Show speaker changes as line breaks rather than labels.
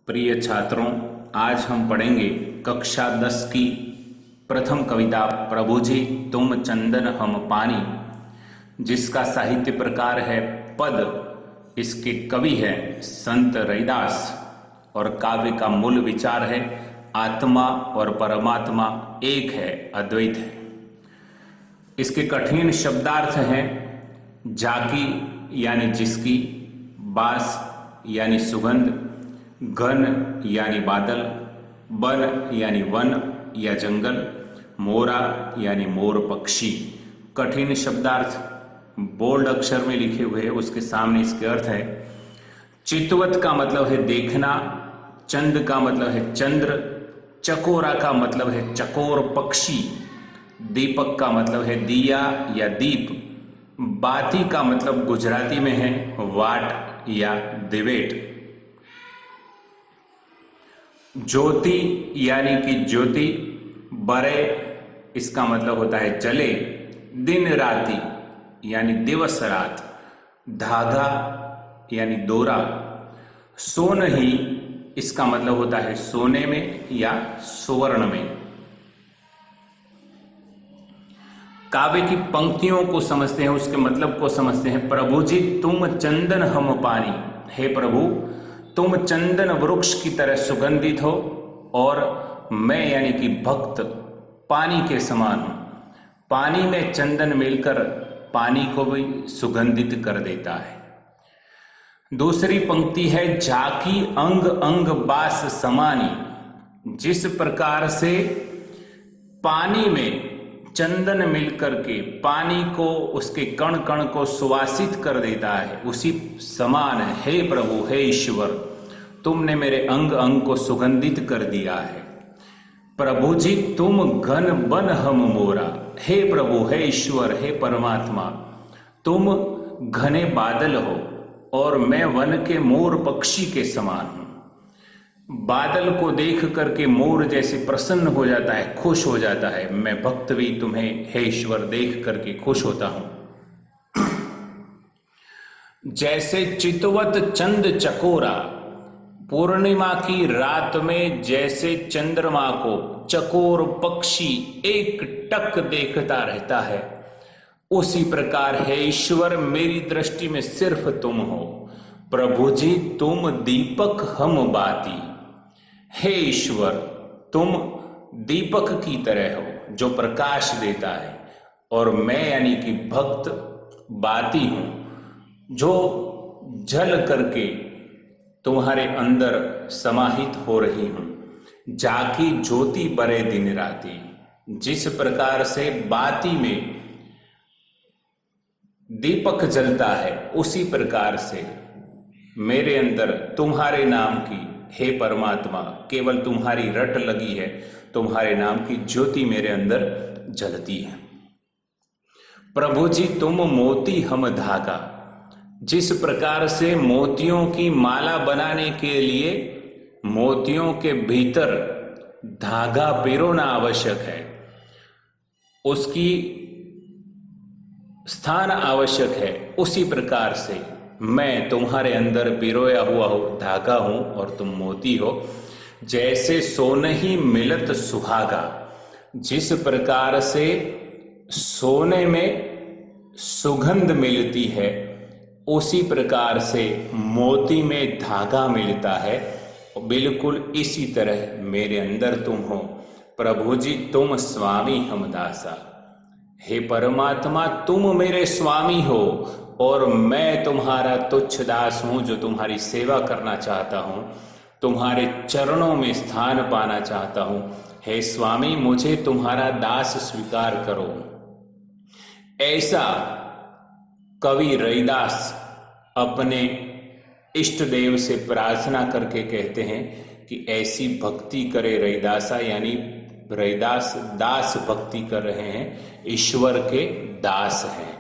प्रिय छात्रों, आज हम पढ़ेंगे कक्षा 10 की प्रथम कविता प्रभु जी तुम चंदन हम पानी, जिसका साहित्य प्रकार है पद। इसके कवि है संत रैदास और काव्य का मूल विचार है आत्मा और परमात्मा एक है, अद्वैत है। इसके कठिन शब्दार्थ हैं जाकी यानी जिसकी, बास यानी सुगंध, घन यानी बादल, वन यानी वन या जंगल, मोरा यानी मोर पक्षी। कठिन शब्दार्थ बोल्ड अक्षर में लिखे हुए हैं, उसके सामने इसके अर्थ है। चितवत का मतलब है देखना, चंद का मतलब है चंद्र, चकोरा का मतलब है चकोर पक्षी, दीपक का मतलब है दिया या दीप, बाती का मतलब गुजराती में है वाट या दिवेट, ज्योति यानी कि ज्योति, बरे इसका मतलब होता है जले, दिन राति यानी दिवस रात, धागा यानी डोरा, सोनही इसका मतलब होता है सोने में या सुवर्ण में। काव्य की पंक्तियों को समझते हैं, उसके मतलब को समझते हैं। प्रभु जी तुम चंदन हम पानी, हे प्रभु तुम चंदन वृक्ष की तरह सुगंधित हो और मैं यानी कि भक्त पानी के समान हूं। पानी में चंदन मिलकर पानी को भी सुगंधित कर देता है। दूसरी पंक्ति है झाकी अंग अंग बास समानी, जिस प्रकार से पानी में चंदन मिलकर के पानी को, उसके कण कण को सुवासित कर देता है, उसी समान है। हे प्रभु, हे ईश्वर, तुमने मेरे अंग अंग को सुगंधित कर दिया है। प्रभु जी तुम घन बन हम मोरा, हे प्रभु, हे ईश्वर, हे परमात्मा, तुम घने बादल हो और मैं वन के मोर पक्षी के समान हूं। बादल को देख करके मोर जैसे प्रसन्न हो जाता है, खुश हो जाता है, मैं भक्त भी तुम्हें हे ईश्वर देख करके खुश होता हूं। जैसे चितवत चंद चकोरा, पूर्णिमा की रात में जैसे चंद्रमा को चकोर पक्षी एक टक देखता रहता है, उसी प्रकार है ईश्वर मेरी दृष्टि में सिर्फ तुम हो। प्रभु जी तुम दीपक हम बाती, हे ईश्वर तुम दीपक की तरह हो जो प्रकाश देता है, और मैं यानी कि भक्त बाती हूं जो जल करके तुम्हारे अंदर समाहित हो रही हूं। जाकी ज्योति बरे दिन राती, जिस प्रकार से बाती में दीपक जलता है, उसी प्रकार से मेरे अंदर तुम्हारे नाम की, हे परमात्मा, केवल तुम्हारी रट लगी है, तुम्हारे नाम की ज्योति मेरे अंदर जलती है। प्रभु जी तुम मोती हम धागा, जिस प्रकार से मोतियों की माला बनाने के लिए मोतियों के भीतर धागा पिरोना आवश्यक है, उसकी स्थान आवश्यक है, उसी प्रकार से मैं तुम्हारे अंदर पिरोया हुआ धागा हूं और तुम मोती हो। जैसे सोनहि मिलत सुहागा, जिस प्रकार से सोने में सुगंध मिलती है, उसी प्रकार से मोती में धागा मिलता है, बिल्कुल इसी तरह मेरे अंदर तुम हो। प्रभु जी तुम स्वामी हम दासा, हे परमात्मा तुम मेरे स्वामी हो और मैं तुम्हारा तुच्छ दास हूं जो तुम्हारी सेवा करना चाहता हूं, तुम्हारे चरणों में स्थान पाना चाहता हूं। हे स्वामी मुझे तुम्हारा दास स्वीकार करो। ऐसा कवि रैदास अपने इष्ट देव से प्रार्थना करके कहते हैं कि ऐसी भक्ति करे रैदासा, यानी रैदास दास भक्ति कर रहे हैं, ईश्वर के दास हैं।